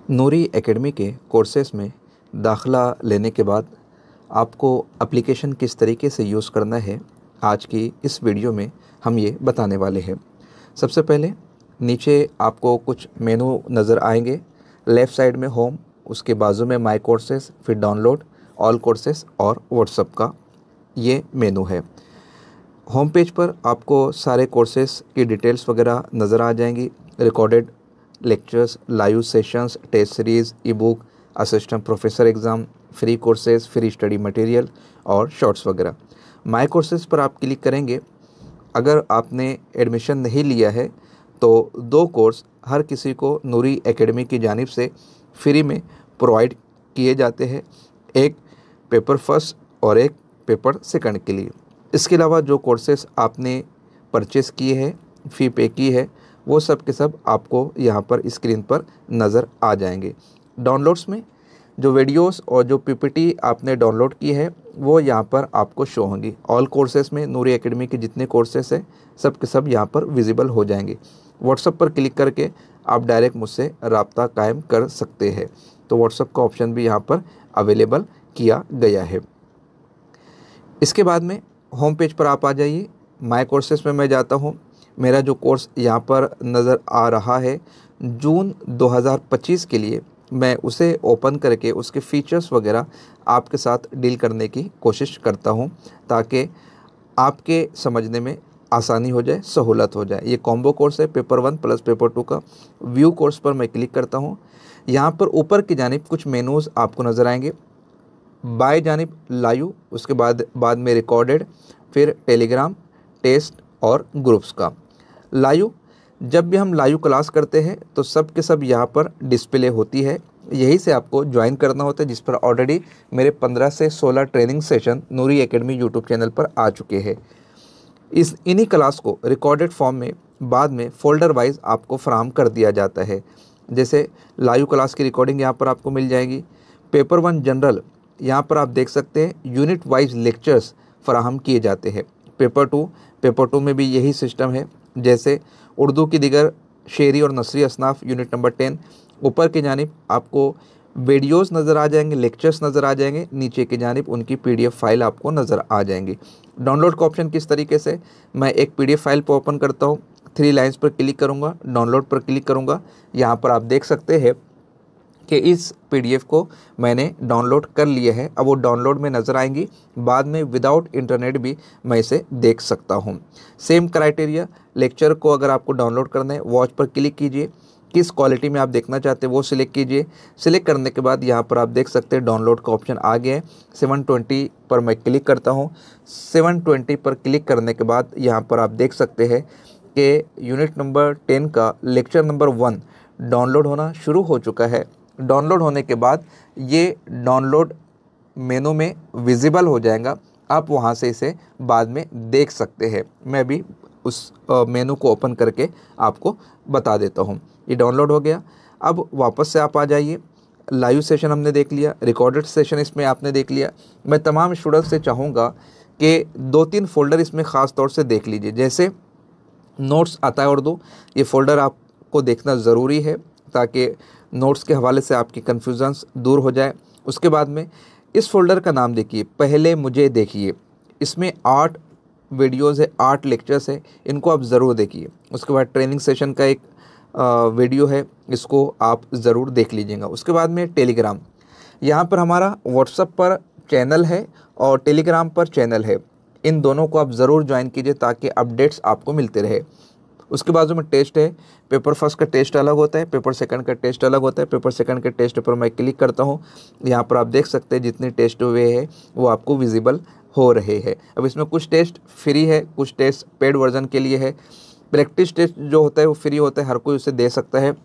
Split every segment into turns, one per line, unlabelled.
नूरी academy के courses में दाखिला लेने के बाद आपको एप्लीकेशन किस तरीके से यूज़ करना है, आज की इस वीडियो में हम ये बताने वाले हैं। सबसे पहले नीचे आपको कुछ मेनू नज़र आएंगे। लेफ़्ट साइड में होम, उसके बाजू में माय कोर्सेज़, फिर डाउनलोड, ऑल कोर्सेज़ और व्हाट्सएप का ये मेनू है। होम पेज पर आपको सारे कोर्सेज़ की डिटेल्स वगैरह नज़र आ जाएंगी। Recorded lectures, live sessions, test series, e book, assistant professor exam, free courses, free study material और शॉर्ट्स वगैरह। माय कोर्सेज़ पर आप क्लिक करेंगे। अगर आपने एडमिशन नहीं लिया है तो 2 कोर्स हर किसी को नूरी एकेडमी की जानिब से फ्री में प्रोवाइड किए जाते हैं, एक पेपर फर्स्ट और एक पेपर सेकंड के लिए। इसके अलावा जो कोर्सेज़ आपने परचेज़ किए हैं, फ़ी पे की है, वो सब के सब आपको यहाँ पर स्क्रीन पर नज़र आ जाएंगे। डाउनलोड्स में जो वीडियोस और जो पीपीटी आपने डाउनलोड की है वो यहाँ पर आपको शो होंगी। ऑल कोर्सेज़ में नूरी एकेडमी के जितने कोर्सेज़ हैं सब के सब यहाँ पर विजिबल हो जाएंगे। व्हाट्सएप पर क्लिक करके आप डायरेक्ट मुझसे रब्ता कायम कर सकते हैं, तो व्हाट्सएप का ऑप्शन भी यहाँ पर अवेलेबल किया गया है। इसके बाद में होम पेज पर आप आ जाइए। माय कोर्सेज़ में मैं जाता हूँ। मेरा जो कोर्स यहाँ पर नज़र आ रहा है जून 2025 के लिए, मैं उसे ओपन करके उसके फीचर्स वगैरह आपके साथ डील करने की कोशिश करता हूँ ताकि आपके समझने में आसानी हो जाए, सहूलत हो जाए। ये कॉम्बो कोर्स है, पेपर 1 प्लस पेपर 2 का। व्यू कोर्स पर मैं क्लिक करता हूँ। यहाँ पर ऊपर की जानिब कुछ मेनूज़ आपको नज़र आएंगे। बाएं जानिब लाइव, उसके बाद में रिकॉर्डेड, फिर टेलीग्राम, टेस्ट और ग्रुप्स का। लाइव, जब भी हम लाइव क्लास करते हैं तो सब के सब यहाँ पर डिस्प्ले होती है। यही से आपको ज्वाइन करना होता है, जिस पर ऑलरेडी मेरे 15 से 16 ट्रेनिंग सेशन नूरी एकेडमी यूट्यूब चैनल पर आ चुके हैं। इन्हीं क्लास को रिकॉर्डेड फॉर्म में बाद में फ़ोल्डर वाइज आपको फराहम कर दिया जाता है। जैसे लाइव क्लास की रिकॉर्डिंग यहाँ पर आपको मिल जाएगी। पेपर 1 जनरल, यहाँ पर आप देख सकते हैं यूनिट वाइज लेक्चर्स फराहम किए जाते हैं। पेपर 2 में भी यही सिस्टम है। जैसे उर्दू की दिगर शेरी और नसरी असनाफ यूनिट नंबर 10, ऊपर की जानिब आपको वीडियोस नज़र आ जाएंगे, लेक्चर्स नज़र आ जाएंगे, नीचे की जानिब उनकी पीडीएफ फाइल आपको नज़र आ जाएंगी। डाउनलोड का ऑप्शन किस तरीके से, मैं एक पीडीएफ फाइल पर ओपन करता हूँ, 3 लाइन्स पर क्लिक करूँगा, डाउनलोड पर क्लिक करूँगा। यहाँ पर आप देख सकते हैं कि इस पीडीएफ को मैंने डाउनलोड कर लिया है। अब वो डाउनलोड में नज़र आएंगी, बाद में विदाउट इंटरनेट भी मैं इसे देख सकता हूँ। सेम क्राइटेरिया, लेक्चर को अगर आपको डाउनलोड करना है, वॉच पर क्लिक कीजिए, किस क्वालिटी में आप देखना चाहते हैं वो सिलेक्ट कीजिए। सिलेक्ट करने के बाद यहाँ पर आप देख सकते हैं डाउनलोड का ऑप्शन आ गया है। 720 पर मैं क्लिक करता हूँ। 720 पर क्लिक करने के बाद यहाँ पर आप देख सकते हैं कि यूनिट नंबर 10 का लेक्चर नंबर 1 डाउनलोड होना शुरू हो चुका है। डाउनलोड होने के बाद ये डाउनलोड मेनू में विजिबल हो जाएगा। आप वहाँ से इसे बाद में देख सकते हैं। मैं भी उस मेनू को ओपन करके आपको बता देता हूँ। ये डाउनलोड हो गया। अब वापस से आप आ जाइए। लाइव सेशन हमने देख लिया, रिकॉर्डेड सेशन इसमें आपने देख लिया। मैं तमाम स्टूडेंट्स से चाहूँगा कि 2-3 फ़ोल्डर इसमें ख़ास तौर से देख लीजिए। जैसे नोट्स आता है उर्दू, ये फ़ोल्डर आपको देखना ज़रूरी है ताकि नोट्स के हवाले से आपकी कन्फ्यूजन्स दूर हो जाए। उसके बाद में इस फोल्डर का नाम देखिए, पहले मुझे देखिए। इसमें 8 वीडियोज़ है, 8 लेक्चर्स है, इनको आप ज़रूर देखिए। उसके बाद ट्रेनिंग सेशन का एक वीडियो है, इसको आप ज़रूर देख लीजिएगा। उसके बाद में टेलीग्राम, यहाँ पर हमारा व्हाट्सएप पर चैनल है और टेलीग्राम पर चैनल है। इन दोनों को आप ज़रूर ज्वाइन कीजिए ताकि अपडेट्स आपको मिलते रहे। उसके बाजू में टेस्ट है। पेपर फर्स्ट का टेस्ट अलग होता है, पेपर सेकंड का टेस्ट अलग होता है। पेपर सेकंड के टेस्ट पर मैं क्लिक करता हूँ। यहाँ पर आप देख सकते हैं जितने टेस्ट हुए हैं वो आपको विजिबल हो रहे हैं। अब इसमें कुछ टेस्ट फ्री है, कुछ टेस्ट पेड वर्जन के लिए है। प्रैक्टिस टेस्ट जो होता है वो फ्री होता है, हर कोई उसे दे सकता है।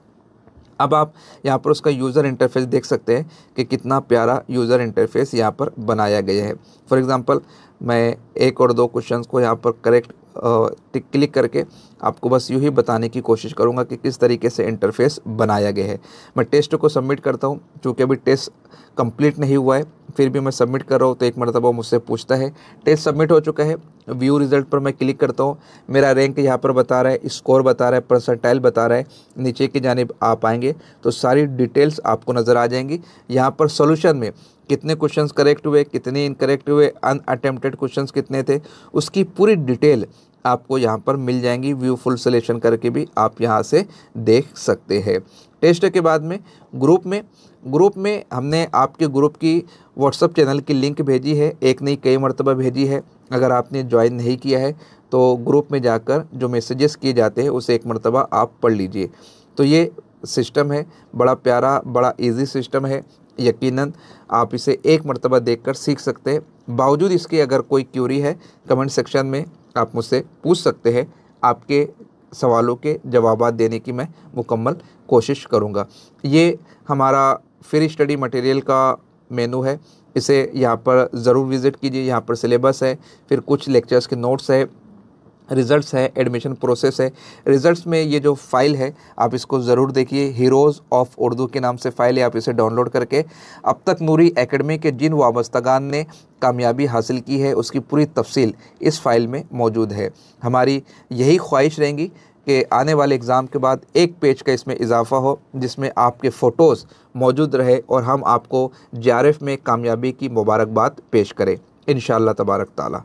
अब आप यहाँ पर उसका यूज़र इंटरफेस देख सकते हैं कि कितना प्यारा यूज़र इंटरफेस यहाँ पर बनाया गया है। फॉर एग्ज़ाम्पल, मैं 1 और 2 क्वेश्चंस को यहाँ पर करेक्ट क्लिक करके आपको बस यूँ ही बताने की कोशिश करूँगा कि किस तरीके से इंटरफेस बनाया गया है। मैं टेस्ट को सबमिट करता हूँ। चूँकि अभी टेस्ट कंप्लीट नहीं हुआ है फिर भी मैं सबमिट कर रहा हूँ तो एक मरतबा मुझसे पूछता है टेस्ट सबमिट हो चुका है। व्यू रिज़ल्ट पर मैं क्लिक करता हूँ, मेरा रैंक यहाँ पर बता रहा है, स्कोर बता रहा है, परसेंटाइल बता रहा है। नीचे की जानिब आप आएंगे तो सारी डिटेल्स आपको नज़र आ जाएंगी। यहाँ पर सॉल्यूशन में कितने क्वेश्चंस करेक्ट हुए, कितने इनकरेक्ट हुए, अनअटेम्प्टेड क्वेश्चंस कितने थे, उसकी पूरी डिटेल आपको यहाँ पर मिल जाएंगी। व्यू फुल सिलेक्शन करके भी आप यहाँ से देख सकते हैं। टेस्ट के बाद में ग्रुप में हमने आपके ग्रुप की व्हाट्सएप चैनल की लिंक भेजी है, एक नहीं कई मरतबा भेजी है। अगर आपने ज्वाइन नहीं किया है तो ग्रुप में जाकर जो मैसेजेस किए जाते हैं उसे एक मरतबा आप पढ़ लीजिए। तो ये सिस्टम है, बड़ा प्यारा, बड़ा इजी सिस्टम है। यकीनन आप इसे एक मरतबा देखकर सीख सकते हैं। बावजूद इसके अगर कोई क्यूरी है कमेंट सेक्शन में आप मुझसे पूछ सकते हैं। आपके सवालों के जवाब देने की मैं मुकम्मल कोशिश करूँगा। ये हमारा फ्री स्टडी मटेरियल का मेनू है, इसे यहाँ पर ज़रूर विज़िट कीजिए। यहाँ पर सिलेबस है, फिर कुछ लेक्चर्स के नोट्स है, रिज़ल्ट्स है, एडमिशन प्रोसेस है। रिज़ल्ट्स में ये जो फ़ाइल है आप इसको ज़रूर देखिए, हीरोज़ ऑफ उर्दू के नाम से फ़ाइल है। आप इसे डाउनलोड करके अब तक नूरी एकेडमी के जिन वाबस्तगान ने कामयाबी हासिल की है उसकी पूरी तफसील इस फ़ाइल में मौजूद है। हमारी यही ख्वाहिश रहेंगी कि आने वाले एग्ज़ाम के बाद एक पेज का इसमें इजाफ़ा हो जिसमें आपके फ़ोटोज़ मौजूद रहे और हम आपको JRF में कामयाबी की मुबारकबाद पेश करें इंशाअल्लाह तबारक ताला।